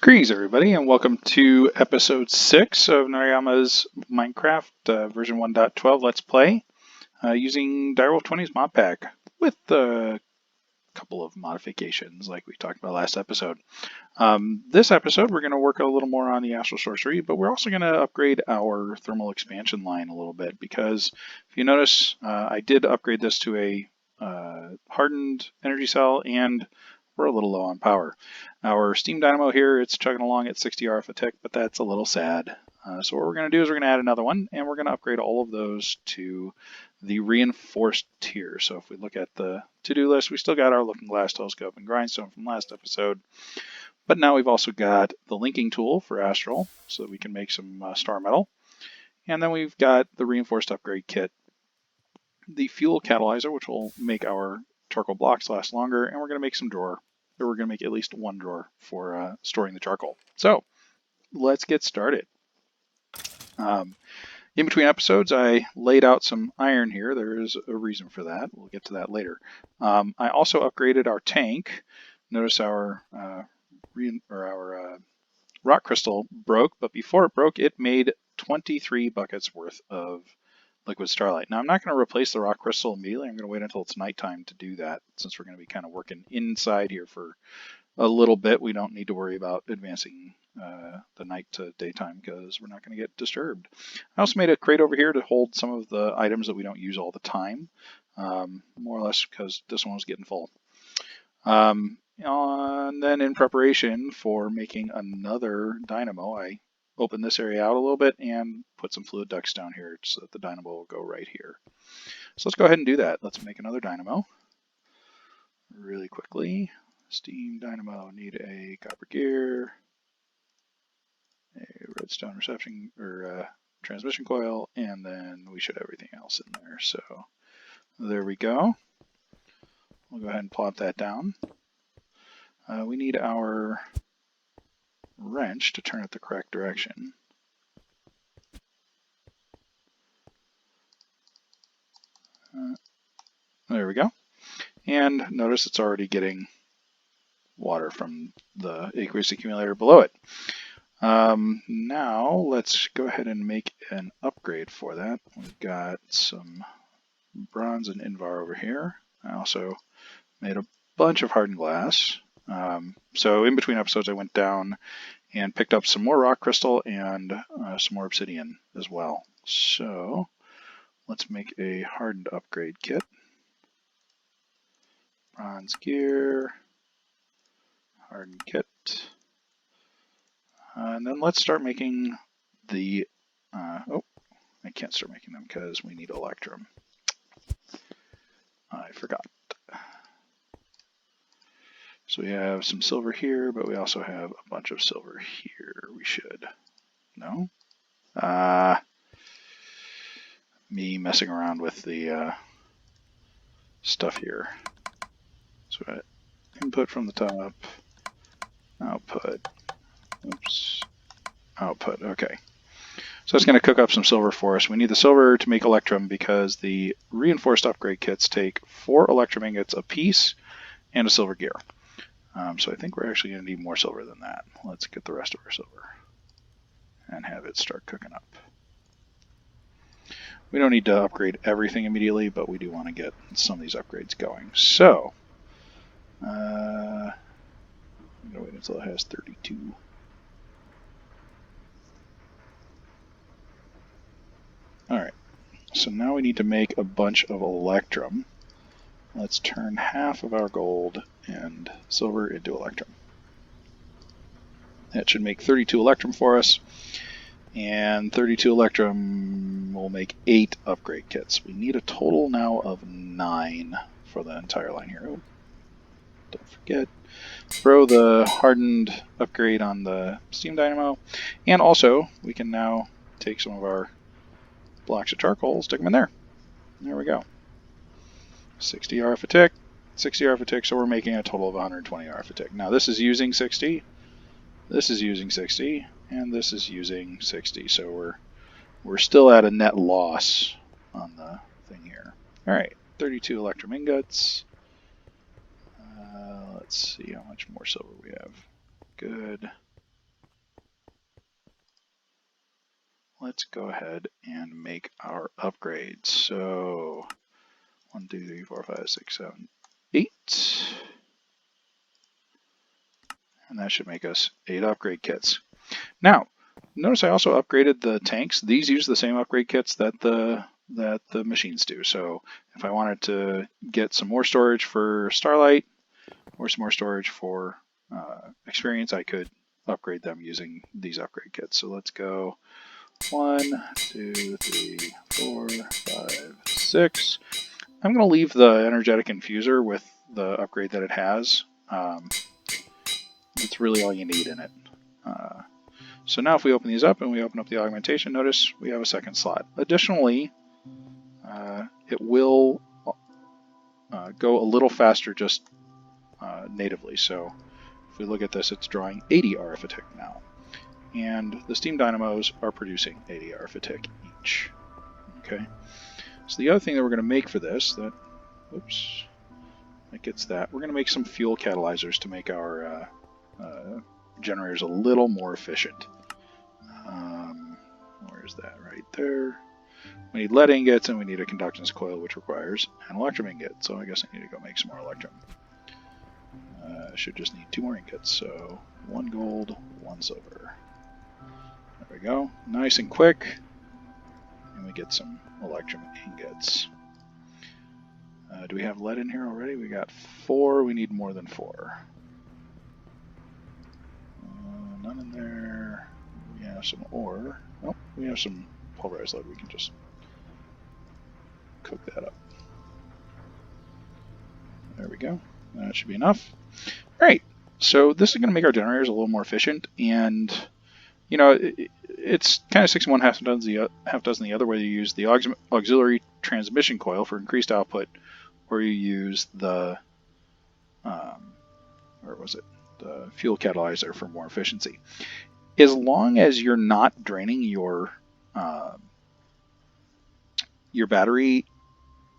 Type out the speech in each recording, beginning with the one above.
Greetings, everybody, and welcome to episode 6 of Narayama's Minecraft version 1.12 Let's Play using Direwolf 20's mod pack with a couple of modifications like we talked about last episode. This episode, we're going to work a little more on the Astral Sorcery, but we're also going to upgrade our thermal expansion line a little bit because if you notice, I did upgrade this to a hardened energy cell and we're a little low on power. Our steam dynamo here, it's chugging along at 60 RF a tick, but that's a little sad. So what we're going to do is we're going to add another one, and we're going to upgrade all of those to the reinforced tier. So if we look at the to-do list, we still got our looking glass, telescope, and grindstone from last episode. But now we've also got the linking tool for Astral, so that we can make some star metal. And then we've got the reinforced upgrade kit, the fuel catalyzer, which will make our charcoal blocks last longer, and we're going to make some drawer. Or we're going to make at least one drawer for storing the charcoal. So let's get started. In between episodes, I laid out some iron here. There is a reason for that. We'll get to that later. I also upgraded our tank. Notice our rock crystal broke, but before it broke, it made 23 buckets worth of liquid starlight. Now I'm not going to replace the rock crystal immediately. I'm going to wait until it's nighttime to do that, since we're going to be kind of working inside here for a little bit. We don't need to worry about advancing the night to daytime because we're not going to get disturbed. I also made a crate over here to hold some of the items that we don't use all the time, more or less because this one was getting full. And then in preparation for making another dynamo, I open this area out a little bit and put some fluid ducts down here so that the dynamo will go right here. So let's go ahead and do that. Let's make another dynamo really quickly. Steam dynamo, need a copper gear, a redstone reception or transmission coil, and then we should have everything else in there. So there we go. We'll go ahead and plop that down. We need our wrench to turn it the correct direction. There we go. And notice it's already getting water from the aqueous accumulator below it. Now let's go ahead and make an upgrade for that. We've got some bronze and invar over here. I also made a bunch of hardened glass. So in between episodes I went down and picked up some more rock crystal and some more obsidian as well. So let's make a hardened upgrade kit. Bronze gear, hardened kit. And then let's start making the, oh, I can't start making them because we need electrum. I forgot. So we have some silver here, but we also have a bunch of silver here. We should. No? Me messing around with the stuff here. So input from the top, output, oops, output, okay. So it's going to cook up some silver for us. We need the silver to make electrum because the reinforced upgrade kits take 4 electrum ingots a piece and a silver gear. So I think we're actually going to need more silver than that. Let's get the rest of our silver and have it start cooking up. We don't need to upgrade everything immediately, but we do want to get some of these upgrades going. So, I'm going to wait until it has 32. Alright, so now we need to make a bunch of electrum. Let's turn half of our gold and silver into electrum. That should make 32 electrum for us. And 32 electrum will make 8 upgrade kits. We need a total now of 9 for the entire line here. Oh, don't forget, throw the hardened upgrade on the steam dynamo. And also, we can now take some of our blocks of charcoal, stick them in there. There we go. 60 RF a tick, 60 RF a tick, so we're making a total of 120 RF a tick. Now this is using 60, this is using 60, and this is using 60, so we're still at a net loss on the thing here. Alright, 32 electrum ingots. Let's see how much more silver we have. Good. let's go ahead and make our upgrades. So 1, 2, 3, 4, 5, 6, 7, 8. And that should make us 8 upgrade kits. Now, notice I also upgraded the tanks. These use the same upgrade kits that the machines do. So if I wanted to get some more storage for Starlight or some more storage for Experience, I could upgrade them using these upgrade kits. So let's go 1, 2, 3, 4, 5, 6. I'm going to leave the Energetic Infuser with the upgrade that it has. That's really all you need in it. So now if we open these up and we open up the augmentation, notice we have a second slot. Additionally, it will go a little faster just natively. So if we look at this, it's drawing 80 RF a tick now. And the steam dynamos are producing 80 RF a tick each. Okay. So the other thing that we're going to make for this, that gets that, we're going to make some fuel catalyzers to make our generators a little more efficient. Where's that? Right there. We need lead ingots and we need a conductance coil, which requires an electrum ingot. So I guess I need to go make some more electrum. I should just need 2 more ingots. So 1 gold, 1 silver. There we go. Nice and quick. And we get some electrum ingots. Do we have lead in here already? We got 4. We need more than 4. None in there. We have some ore. Oh, we have some pulverized lead. We can just cook that up. There we go. That should be enough. All right. So this is going to make our generators a little more efficient, and you know it's kind of 6 in one, half dozen the other. Whether you use the auxiliary transmission coil for increased output, or you use the the fuel catalyzer for more efficiency. As long as you're not draining your battery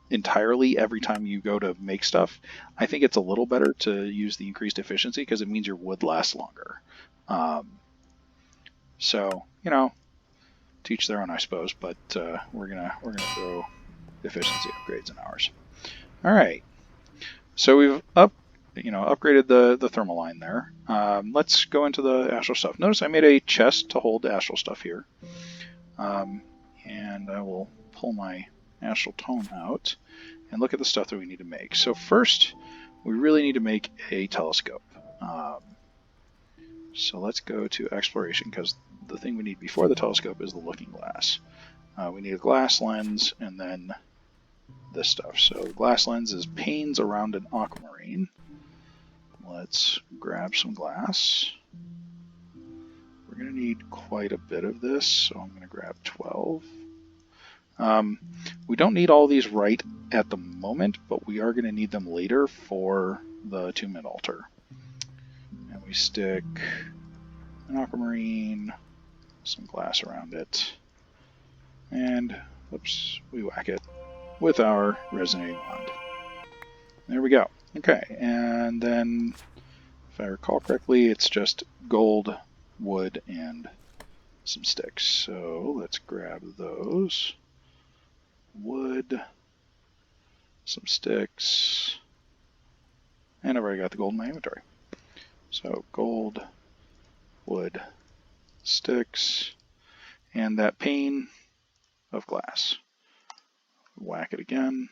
entirely every time you go to make stuff, I think it's a little better to use the increased efficiency because it means your wood lasts longer. So you know, to each their own, I suppose. But we're gonna throw efficiency upgrades in ours. All right. So we've upgraded the thermal line there. Let's go into the astral stuff. Notice I made a chest to hold astral stuff here. And I will pull my astral tome out and look at the stuff that we need to make. So first, we really need to make a telescope. So let's go to exploration, because the thing we need before the telescope is the looking glass. We need a glass lens and then this stuff. So glass lens is panes around an aquamarine. Let's grab some glass. We're going to need quite a bit of this, so I'm going to grab 12. We don't need all these right at the moment, but we are going to need them later for the attunement altar. And we stick an aquamarine, some glass around it, and we whack it with our resonating wand. There we go. Okay, and then if I recall correctly, it's just gold, wood, and some sticks. So let's grab those. Wood, some sticks, and I've already got the gold in my inventory. So gold, wood, sticks, and that pane of glass. Whack it again.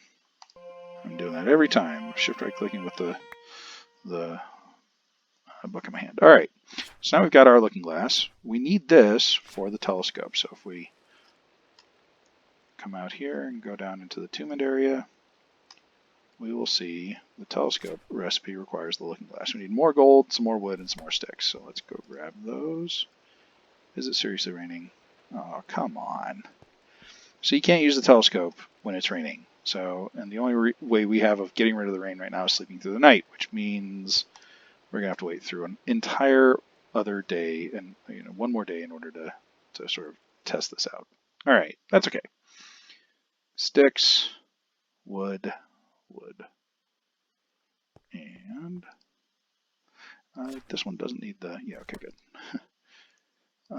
I'm doing that every time. Shift right clicking with the book in my hand. All right, so now we've got our looking glass. We need this for the telescope. So if we come out here and go down into the attunement area, we will see the telescope recipe requires the looking glass. We need more gold, some more wood, and some more sticks. So let's go grab those. Is it seriously raining? Oh, come on. So you can't use the telescope when it's raining. So, and the only way we have of getting rid of the rain right now is sleeping through the night, which means we're going to have to wait through an entire other day and one more day in order to sort of test this out. All right, that's okay. Sticks, wood, and this one doesn't need the, yeah, okay, good.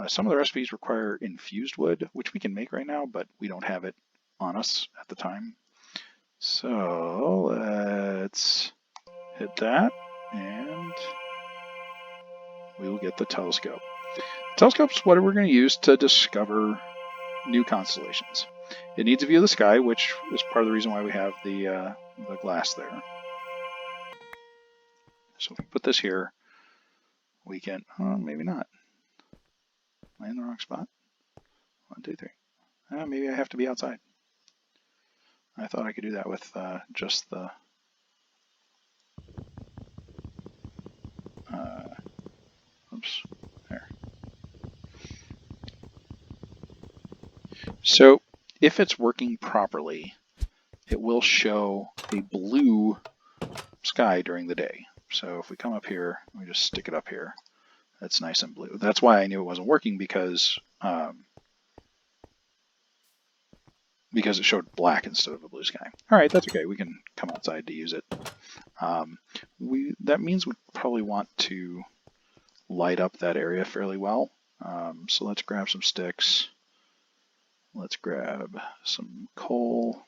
Some of the recipes require infused wood, which we can make right now, but we don't have it on us at the time. So let's hit that, and we will get the telescope. The telescope's what we're going to use to discover new constellations. It needs a view of the sky, which is part of the reason why we have the glass there. So if we put this here, we can, maybe not. Am I in the wrong spot? 1, 2, 3. Maybe I have to be outside. I thought I could do that with just the oops, there. So if it's working properly, it will show a blue sky during the day. So if we come up here, we just stick it up here. That's nice and blue. That's why I knew it wasn't working, because it showed black instead of a blue sky. All right, that's okay. We can come outside to use it. That means we probably want to light up that area fairly well. So let's grab some sticks. Let's grab some coal,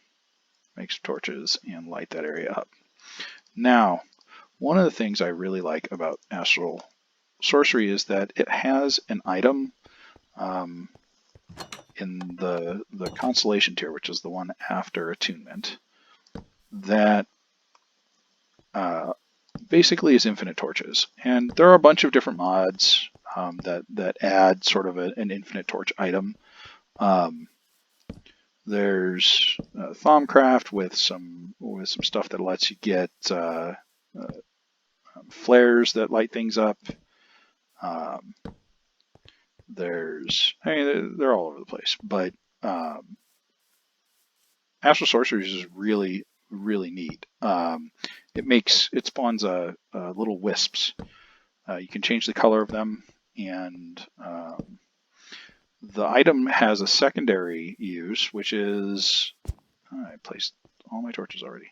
make some torches, and light that area up. Now, one of the things I really like about Astral Sorcery is that it has an item in the constellation tier, which is the one after attunement, that basically is infinite torches. And there are a bunch of different mods that add sort of an infinite torch item. There's Thaumcraft with some stuff that lets you get flares that light things up. They're all over the place, but Astral Sorcery is really, really neat. It spawns little wisps. You can change the color of them, and the item has a secondary use, which is I placed all my torches already.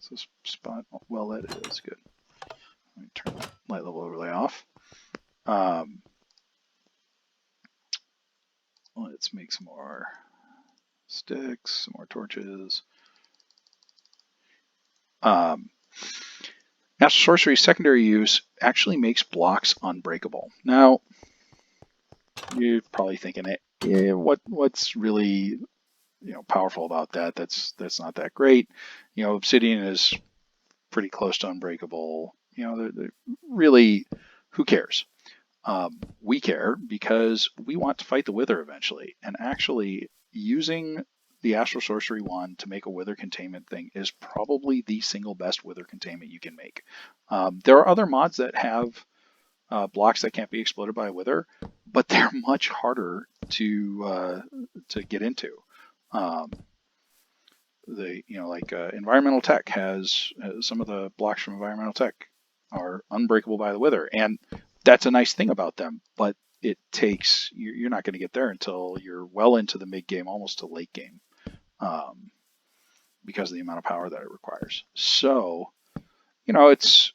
Is this spot well lit? It is good. Let me turn that light level overlay off. Let's make some more sticks, some more torches. Astral Sorcery's secondary use actually makes blocks unbreakable. Now, you're probably thinking, what's really powerful about that? That's not that great. Obsidian is pretty close to unbreakable. They're really, who cares? We care because we want to fight the Wither eventually, and actually using the Astral Sorcery wand to make a Wither containment thing is probably the single best Wither containment you can make. There are other mods that have blocks that can't be exploded by a Wither, but they're much harder to get into. Environmental Tech has some of the blocks from Environmental Tech are unbreakable by the Wither, and that's a nice thing about them, but it takes, you're not going to get there until you're well into the mid game, almost to late game, because of the amount of power that it requires. So, it's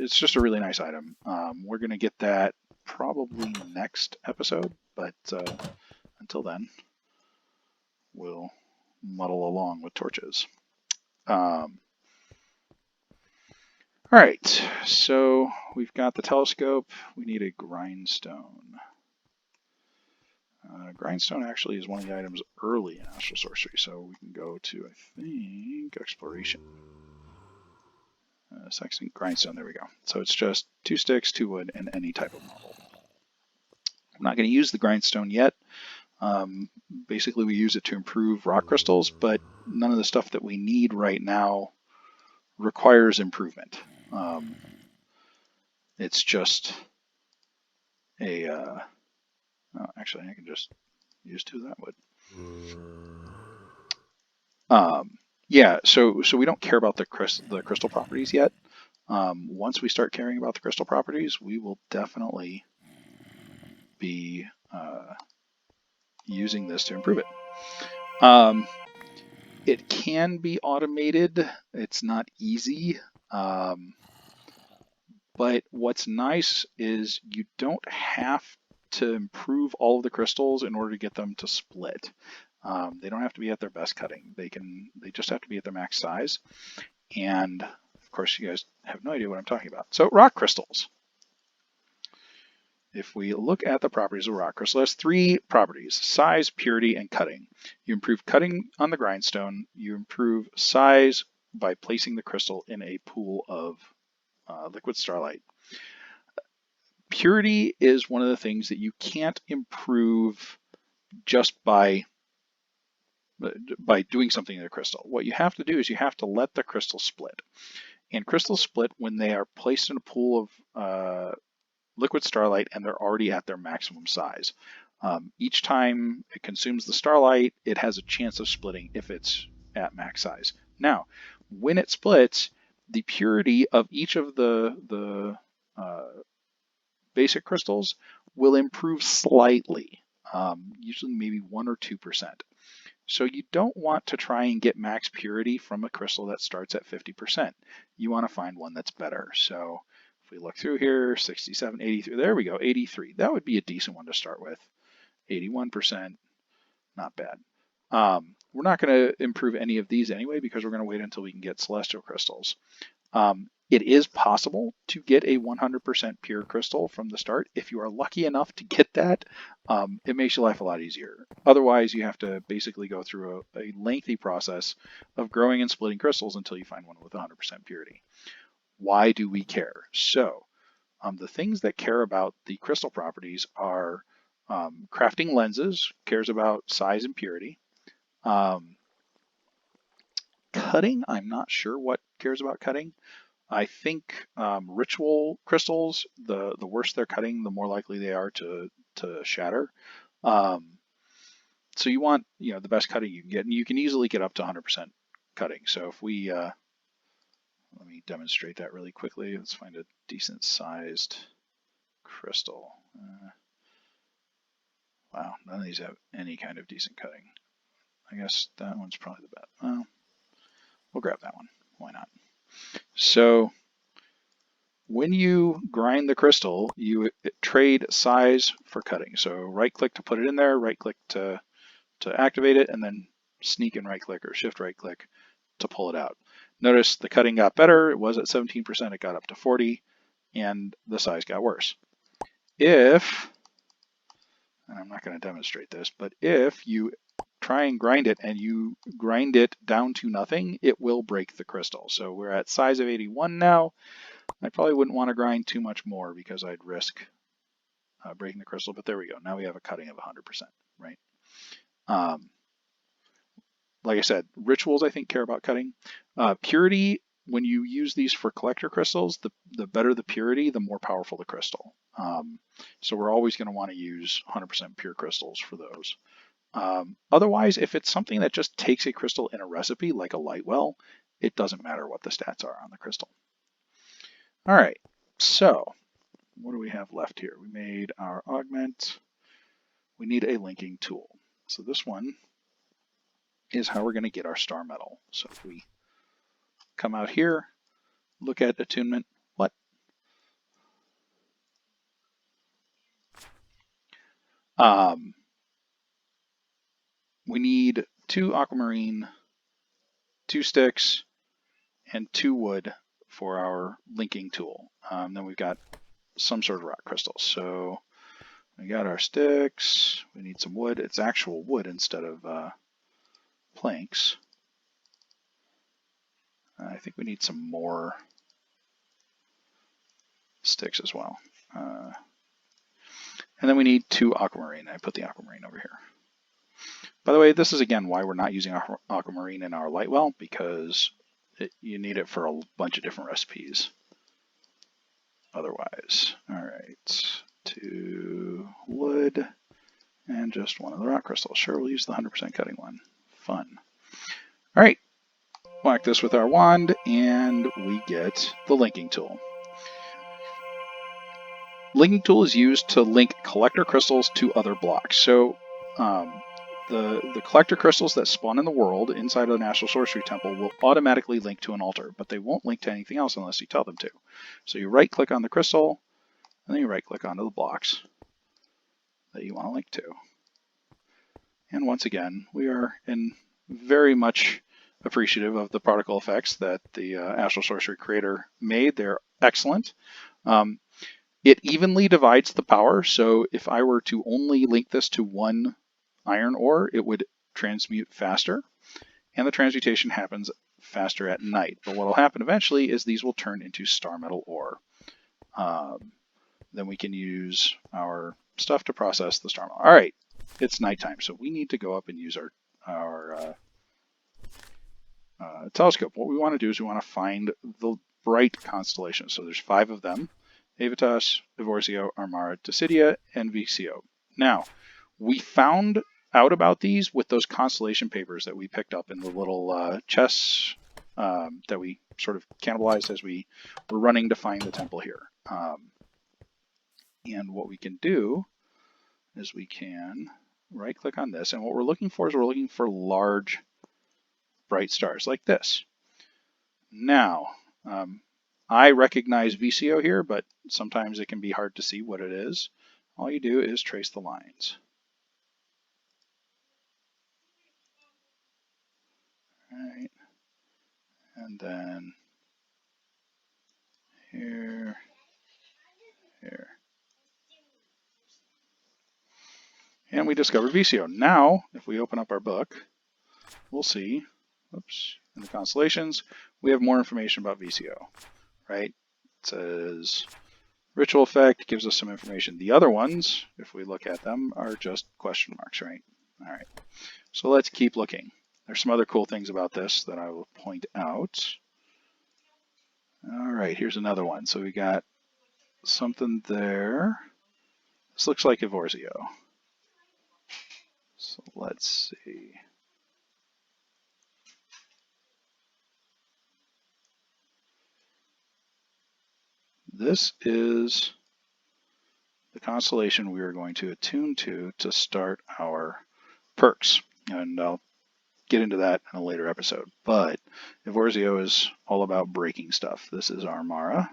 just a really nice item. We're going to get that probably next episode, but until then, we'll muddle along with torches. All right, so we've got the telescope. We need a grindstone. Grindstone actually is one of the items early in Astral Sorcery, so we can go to, I think, Exploration. Second grindstone, there we go. So it's just 2 sticks, 2 wood, and any type of marble. I'm not going to use the grindstone yet. Basically, we use it to improve rock crystals, but none of the stuff that we need right now requires improvement. It's just a... actually, I can just use 2 of that wood. Yeah, so we don't care about the crystal properties yet. Once we start caring about the crystal properties, we will definitely be using this to improve it. It can be automated. It's not easy. But what's nice is you don't have to improve all of the crystals in order to get them to split. They don't have to be at their best cutting. They just have to be at their max size. And of course, you guys have no idea what I'm talking about. So rock crystals. If we look at the properties of rock crystal, it has 3 properties: size, purity, and cutting. You improve cutting on the grindstone. You improve size by placing the crystal in a pool of liquid starlight. Purity is one of the things that you can't improve just by doing something to the crystal. What you have to do is you have to let the crystal split. And crystals split when they are placed in a pool of liquid starlight and they're already at their maximum size. Each time it consumes the starlight, it has a chance of splitting if it's at max size. Now, when it splits, the purity of each of the basic crystals will improve slightly, usually maybe 1 or 2%. So you don't want to try and get max purity from a crystal that starts at 50%. You want to find one that's better. So if we look through here, 67, 83, there we go, 83. That would be a decent one to start with. 81%, not bad. We're not going to improve any of these anyway because we're going to wait until we can get celestial crystals. It is possible to get a 100% pure crystal from the start. If you are lucky enough to get that, it makes your life a lot easier. Otherwise, you have to basically go through a lengthy process of growing and splitting crystals until you find one with 100% purity. Why do we care? So, the things that care about the crystal properties are crafting lenses, cares about size and purity. Cutting, I'm not sure what cares about cutting. I think ritual crystals, the worse they're cutting, the more likely they are to shatter. So you want the best cutting you can get, and you can easily get up to 100% cutting. So if we let me demonstrate that really quickly. Let's find a decent sized crystal. Wow, none of these have any kind of decent cutting. I guess that one's probably the best. Well, we'll grab that one. Why not? So when you grind the crystal, you trade size for cutting. So right click to put it in there, right click to activate it, and then sneak and right click or shift right click to pull it out. Notice the cutting got better. It was at 17%, it got up to 40, and the size got worse. If, and I'm not going to demonstrate this, but if you try and grind it and you grind it down to nothing, it will break the crystal. So we're at size of 81 now. I probably wouldn't want to grind too much more because I'd risk breaking the crystal, but there we go. Now we have a cutting of 100%, right? Like I said, rituals I think care about cutting. Purity, when you use these for collector crystals, the better the purity, the more powerful the crystal. So we're always going to want to use 100% pure crystals for those. Otherwise, if it's something that just takes a crystal in a recipe, like a light well, it doesn't matter what the stats are on the crystal. All right, so what do we have left here? We made our augment. We need a linking tool. So this one is how we're going to get our star metal. So if we come out here, look at attunement, what? We need 2 aquamarine, 2 sticks, and 2 wood for our linking tool. Then we've got some sort of rock crystals. So we got our sticks, we need some wood. It's actual wood instead of planks. I think we need some more sticks as well. And then we need 2 aquamarine. I put the aquamarine over here. By the way, this is again why we're not using aquamarine in our light well, because you need it for a bunch of different recipes otherwise. All right, 2 wood and just 1 of the rock crystals. Sure, we'll use the 100% cutting one. Fun. All right, whack this with our wand and we get the linking tool. Linking tool is used to link collector crystals to other blocks. So the collector crystals that spawn in the world inside of the Astral Sorcery Temple will automatically link to an altar, but they won't link to anything else unless you tell them to. So you right click on the crystal, and then you right click onto the blocks, that you want to link to. And once again, we are very much appreciative of the particle effects that the Astral Sorcery creator made. They're excellent. It evenly divides the power, so if I were to only link this to one iron ore, it would transmute faster, and the transmutation happens faster at night. But what will happen eventually is these will turn into star metal ore. Then we can use our stuff to process the star metal. All right, it's nighttime, so we need to go up and use our telescope. What we want to do is we want to find the bright constellations. So there's 5 of them: Aevitas, Evorzio, Armara, Decidia, and Vixio. Now, we found out about these with those constellation papers that we picked up in the little chests that we sort of cannibalized as we were running to find the temple here. And what we can do is we can right-click on this, and what we're looking for is we're looking for large, bright stars like this. Now, I recognize VCO here, but sometimes it can be hard to see what it is. All you do is trace the lines. All right. And then here, here. And we discovered VCO. Now, if we open up our book, we'll see, oops, in the constellations, we have more information about VCO, right? It says ritual effect, gives us some information. The other ones, if we look at them, are just question marks, right? All right, so let's keep looking. There's some other cool things about this that I will point out. All right, here's another one. So we got something there. This looks like Evorzio. So let's see. This is the constellation we are going to attune to start our perks. And I'll get into that in a later episode. But Evorzio is all about breaking stuff. This is Armara.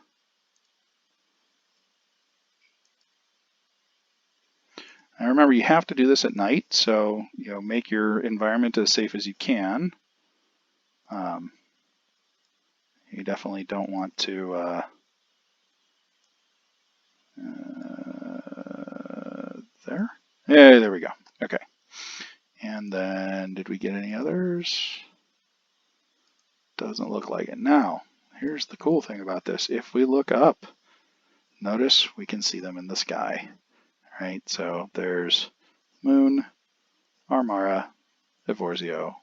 And remember, you have to do this at night, so make your environment as safe as you can. You definitely don't want to there. Yeah, there we go. Okay. And then did we get any others? Doesn't look like it. Now, here's the cool thing about this. If we look up, notice we can see them in the sky. Right? So there's Moon, Armara, Evorzio,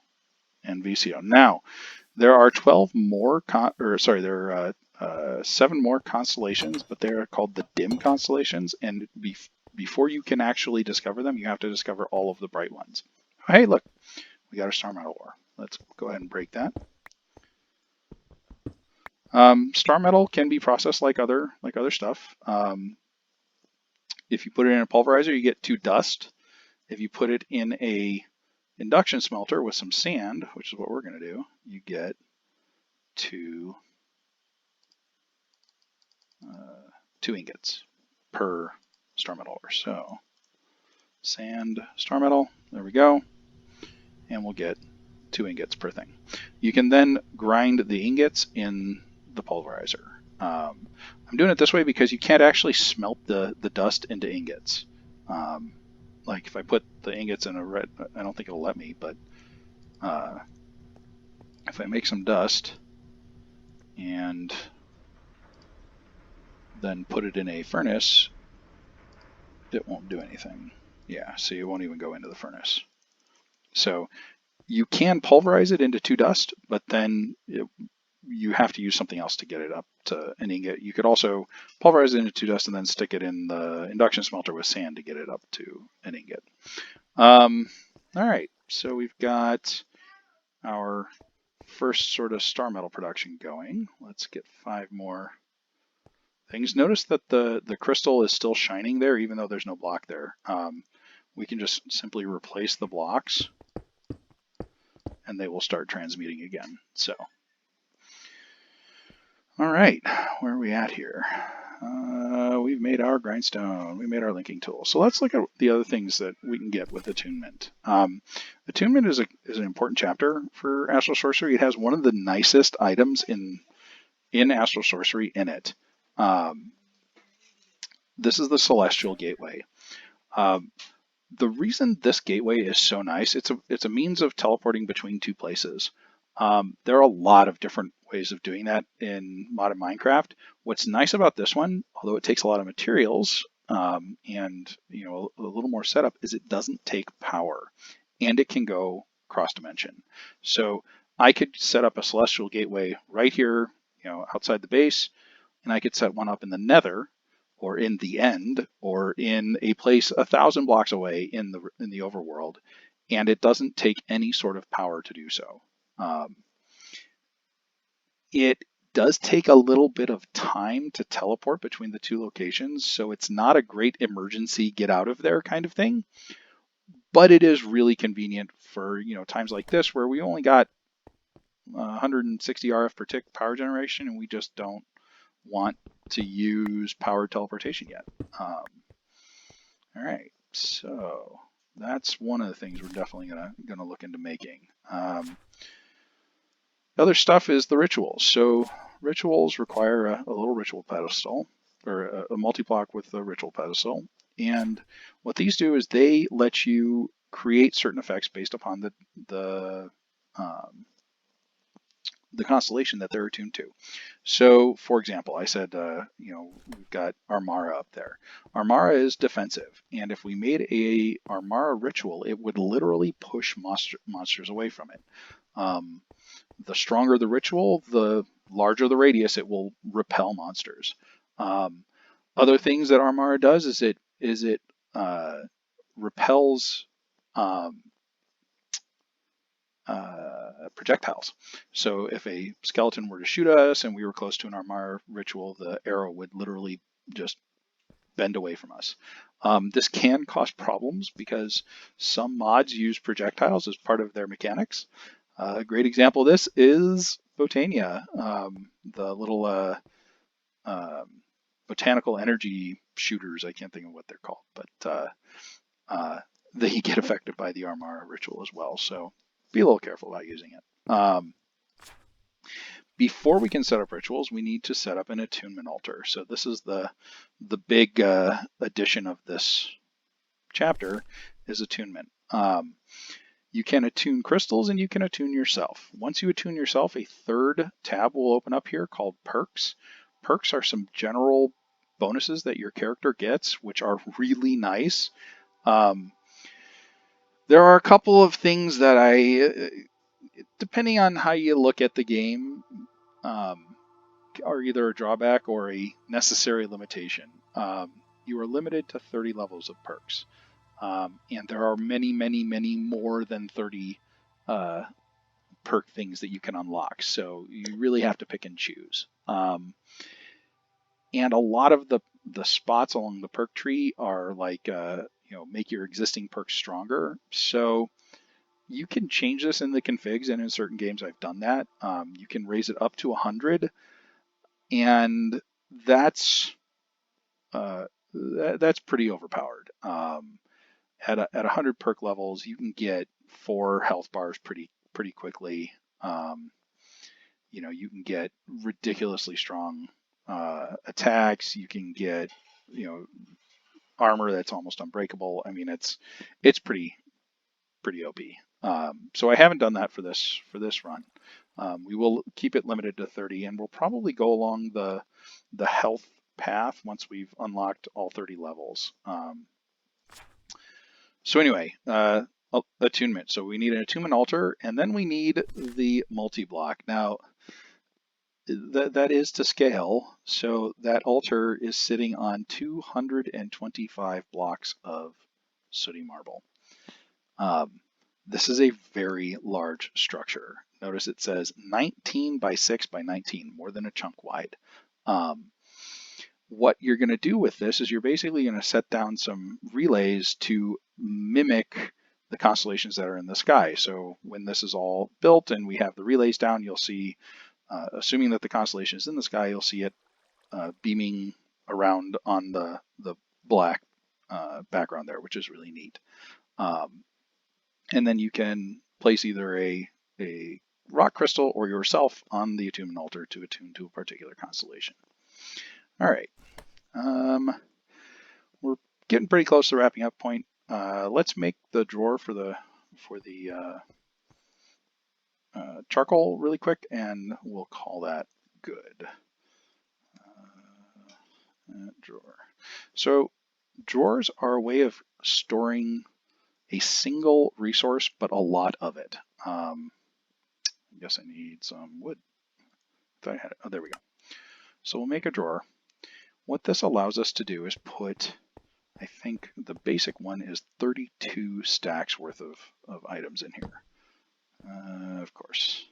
and VCO. Now, there are 12 more, there are 7 more constellations, but they're called the dim constellations, and before you can actually discover them, you have to discover all of the bright ones. Oh, hey, look, we got a star metal ore. Let's go ahead and break that. Star metal can be processed like other stuff. If you put it in a pulverizer, you get 2 dust. If you put it in a induction smelter with some sand, which is what we're going to do, you get 2 ingots per star metal ore. So sand, star metal, there we go, and we'll get 2 ingots per thing. You can then grind the ingots in the pulverizer. I'm doing it this way because you can't actually smelt the dust into ingots. Like if I put the ingots in a red, I don't think it'll let me, but if I make some dust and then put it in a furnace, it won't do anything. Yeah, so it won't even go into the furnace. So you can pulverize it into 2 dust, but then you have to use something else to get it up to an ingot. You could also pulverize it into 2 dust and then stick it in the induction smelter with sand to get it up to an ingot. All right, so we've got our first sort of star metal production going. Let's get 5 more things. Notice that the crystal is still shining there, even though there's no block there. We can just simply replace the blocks, and they will start transmuting again. So, all right, where are we at here? We've made our grindstone. We made our linking tool. So let's look at the other things that we can get with attunement. Attunement is an important chapter for Astral Sorcery. It has one of the nicest items in Astral Sorcery in it. This is the Celestial Gateway. The reason this gateway is so nice, it's a means of teleporting between two places. There are a lot of different ways of doing that in modern Minecraft. What's nice about this one, although it takes a lot of materials and a little more setup, is it doesn't take power, and it can go cross dimension. So I could set up a Celestial Gateway right here, outside the base, and I could set one up in the Nether, or in the End, or in a place 1,000 blocks away in the overworld, and it doesn't take any sort of power to do so. It does take a little bit of time to teleport between the two locations, so it's not a great emergency get out of there kind of thing, but it is really convenient for times like this where we only got 160 RF per tick power generation, and we just don't want to use powered teleportation yet. All right, so that's one of the things we're definitely gonna look into making. Other stuff is the rituals. So rituals require a little ritual pedestal, or a multi-block with a ritual pedestal. And what these do is they let you create certain effects based upon the constellation that they're attuned to. So, for example, I said, we've got Armara up there. Armara is defensive, and if we made a Armara ritual, it would literally push monsters away from it. The stronger the ritual, the larger the radius it will repel monsters. Other things that Armara does is it repels projectiles. So if a skeleton were to shoot at us and we were close to an Armara ritual, the arrow would literally just bend away from us. This can cause problems because some mods use projectiles as part of their mechanics. A great example of this is Botania, the little botanical energy shooters. I can't think of what they're called, but they get affected by the Armara ritual as well. So be a little careful about using it. Before we can set up rituals, we need to set up an attunement altar. So this is the big addition of this chapter is attunement. You can attune crystals and you can attune yourself. Once you attune yourself, a third tab will open up here called perks. Perks are some general bonuses that your character gets, which are really nice. There are a couple of things that depending on how you look at the game, are either a drawback or a necessary limitation. You are limited to 30 levels of perks. And there are many, many, many more than 30 perk things that you can unlock. So you really have to pick and choose. And a lot of the spots along the perk tree are like, make your existing perks stronger. So you can change this in the configs, and in certain games I've done that. You can raise it up to 100, and that's pretty overpowered. At 100 perk levels, you can get 4 health bars pretty quickly. You can get ridiculously strong attacks. You can get armor that's almost unbreakable. I mean, it's pretty OP. So I haven't done that for this run. We will keep it limited to 30, and we'll probably go along the health path once we've unlocked all 30 levels. So anyway, attunement. So we need an attunement altar, and then we need the multi-block. Now, that is to scale, so that altar is sitting on 225 blocks of sooty marble. This is a very large structure. Notice it says 19 by 6 by 19, more than a chunk wide. What you're going to do with this is you're basically going to set down some relays to mimic the constellations that are in the sky. So when this is all built and we have the relays down, you'll see, assuming that the constellation is in the sky, you'll see it beaming around on the black background there, which is really neat. And then you can place either a rock crystal or yourself on the attunement altar to attune to a particular constellation. All right. We're getting pretty close to the wrapping up point. Let's make the drawer for the charcoal really quick, and we'll call that good. Drawer. So drawers are a way of storing a single resource, but a lot of it. I guess I need some wood. Thought I had it. Oh, there we go. So we'll make a drawer. What this allows us to do is put, I think the basic one is 32 stacks worth of items in here. Of course.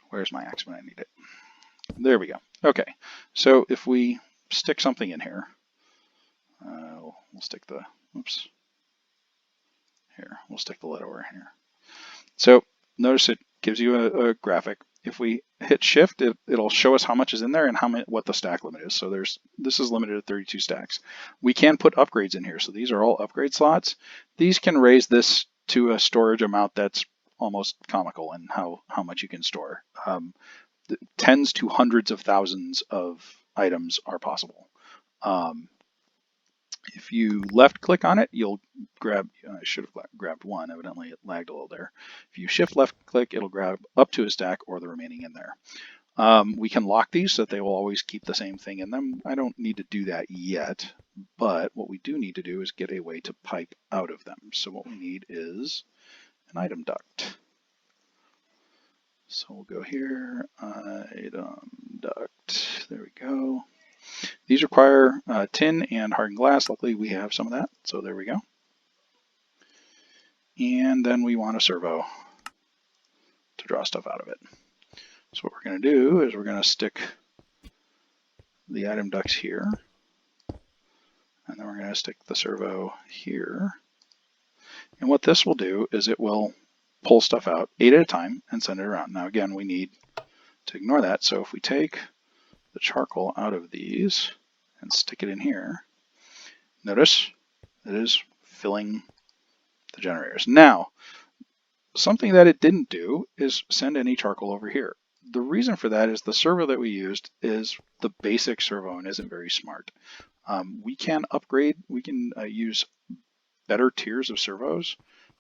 Where's my axe when I need it? There we go. Okay, so if we stick something in here, we'll stick the, oops, here, we'll stick the lead over here. So notice it gives you a graphic. If we hit shift, it'll show us how much is in there and what the stack limit is. So this is limited to 32 stacks. We can put upgrades in here. So these are all upgrade slots. These can raise this to a storage amount that's almost comical in how much you can store. Tens to hundreds of thousands of items are possible. If you left click on it, you'll grab, I should have grabbed one, evidently it lagged a little there. If you shift left click, it'll grab up to a stack or the remaining in there. We can lock these so that they will always keep the same thing in them. I don't need to do that yet, but what we do need to do is get a way to pipe out of them. So what we need is an item duct. So we'll go here, item duct, there we go. These require tin and hardened glass. Luckily we have some of that, so there we go. And then we want a servo to draw stuff out of it. So what we're going to do is we're going to stick the item ducts here, and then we're going to stick the servo here. And what this will do is it will pull stuff out 8 at a time and send it around. Now again, we need to ignore that, so if we take the charcoal out of these and stick it in here, notice it is filling the generators. Now, something that it didn't do is send any charcoal over here. The reason for that is the servo that we used is the basic servo and isn't very smart. We can upgrade, we can use better tiers of servos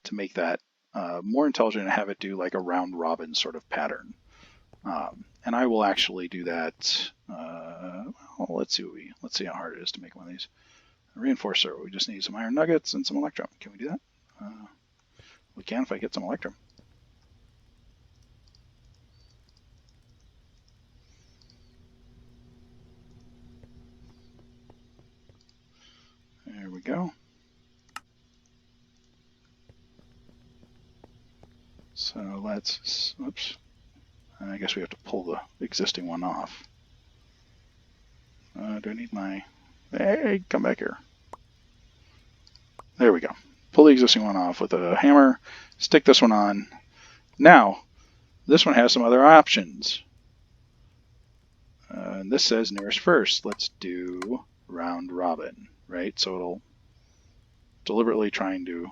to make that more intelligent and have it do like a round robin sort of pattern. And I will actually do that. Well, let's see how hard it is to make one of these. A reinforced servo. We just need some iron nuggets and some electrum. Can we do that? We can if I get some electrum. There we go. So let's, oops. I guess we have to pull the existing one off. Do I need my, hey, come back here. There we go. Pull the existing one off with a hammer, stick this one on. Now, this one has some other options. And this says nearest first. Let's do round robin, right? So it'll deliberately try and do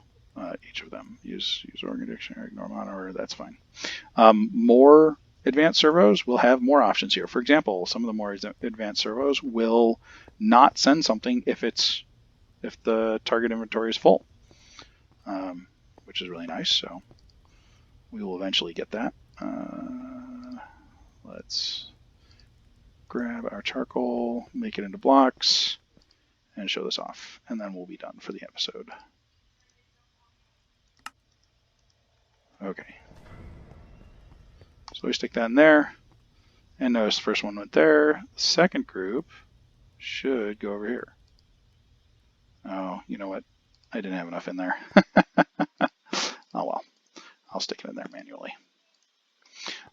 each of them. Use organ dictionary, ignore mono order, that's fine. More advanced servos will have more options here. For example, some of the more advanced servos will not send something if the target inventory is full, which is really nice. So we will eventually get that. Let's grab our charcoal, make it into blocks, and show this off, and then we'll be done for the episode. Okay. So we stick that in there, and notice the first one went there. The second group should go over here. Oh, you know what? I didn't have enough in there. Oh well, I'll stick it in there manually.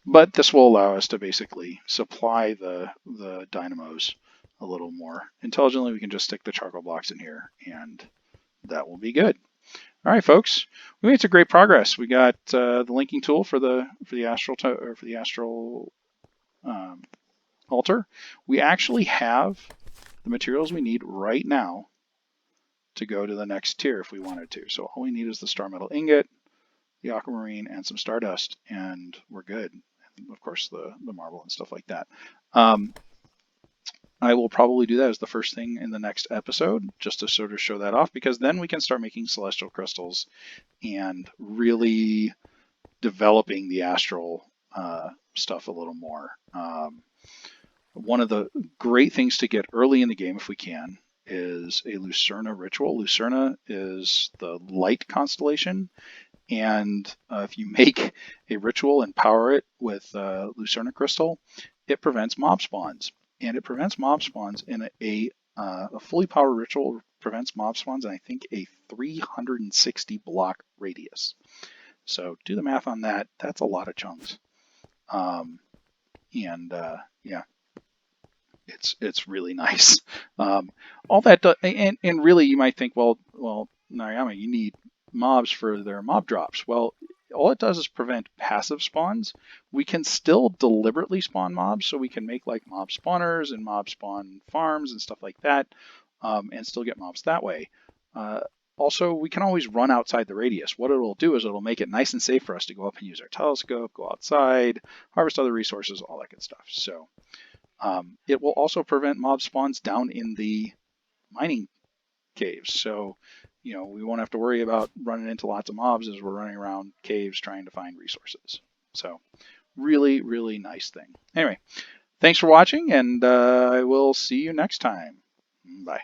But this will allow us to basically supply the dynamos a little more intelligently. We can just stick the charcoal blocks in here, and that will be good. All right, folks, we made some great progress. We got the linking tool for the astral altar. We actually have the materials we need right now to go to the next tier if we wanted to. So all we need is the star metal ingot, the aquamarine, and some stardust, and we're good. And of course, the marble and stuff like that. I will probably do that as the first thing in the next episode, just to sort of show that off, because then we can start making celestial crystals and really developing the astral stuff a little more. One of the great things to get early in the game, if we can, is a Lucerna ritual. Lucerna is the light constellation, and if you make a ritual and power it with Lucerna crystal, it prevents mob spawns. And it prevents mob spawns in a fully powered ritual prevents mob spawns in, I think, a 360 block radius. So do the math on that. That's a lot of chunks. Yeah, it's really nice. All that and really you might think, well, Nariyama, you need mobs for their mob drops. Well, all it does is prevent passive spawns. We can still deliberately spawn mobs, so we can make like mob spawners and mob spawn farms and stuff like that, and still get mobs that way. Also, we can always run outside the radius. What it'll do is it'll make it nice and safe for us to go up and use our telescope, go outside, harvest other resources, all that good stuff. So it will also prevent mob spawns down in the mining caves. So, we won't have to worry about running into lots of mobs as we're running around caves trying to find resources. So really, really nice thing. Anyway, thanks for watching, and I will see you next time. Bye.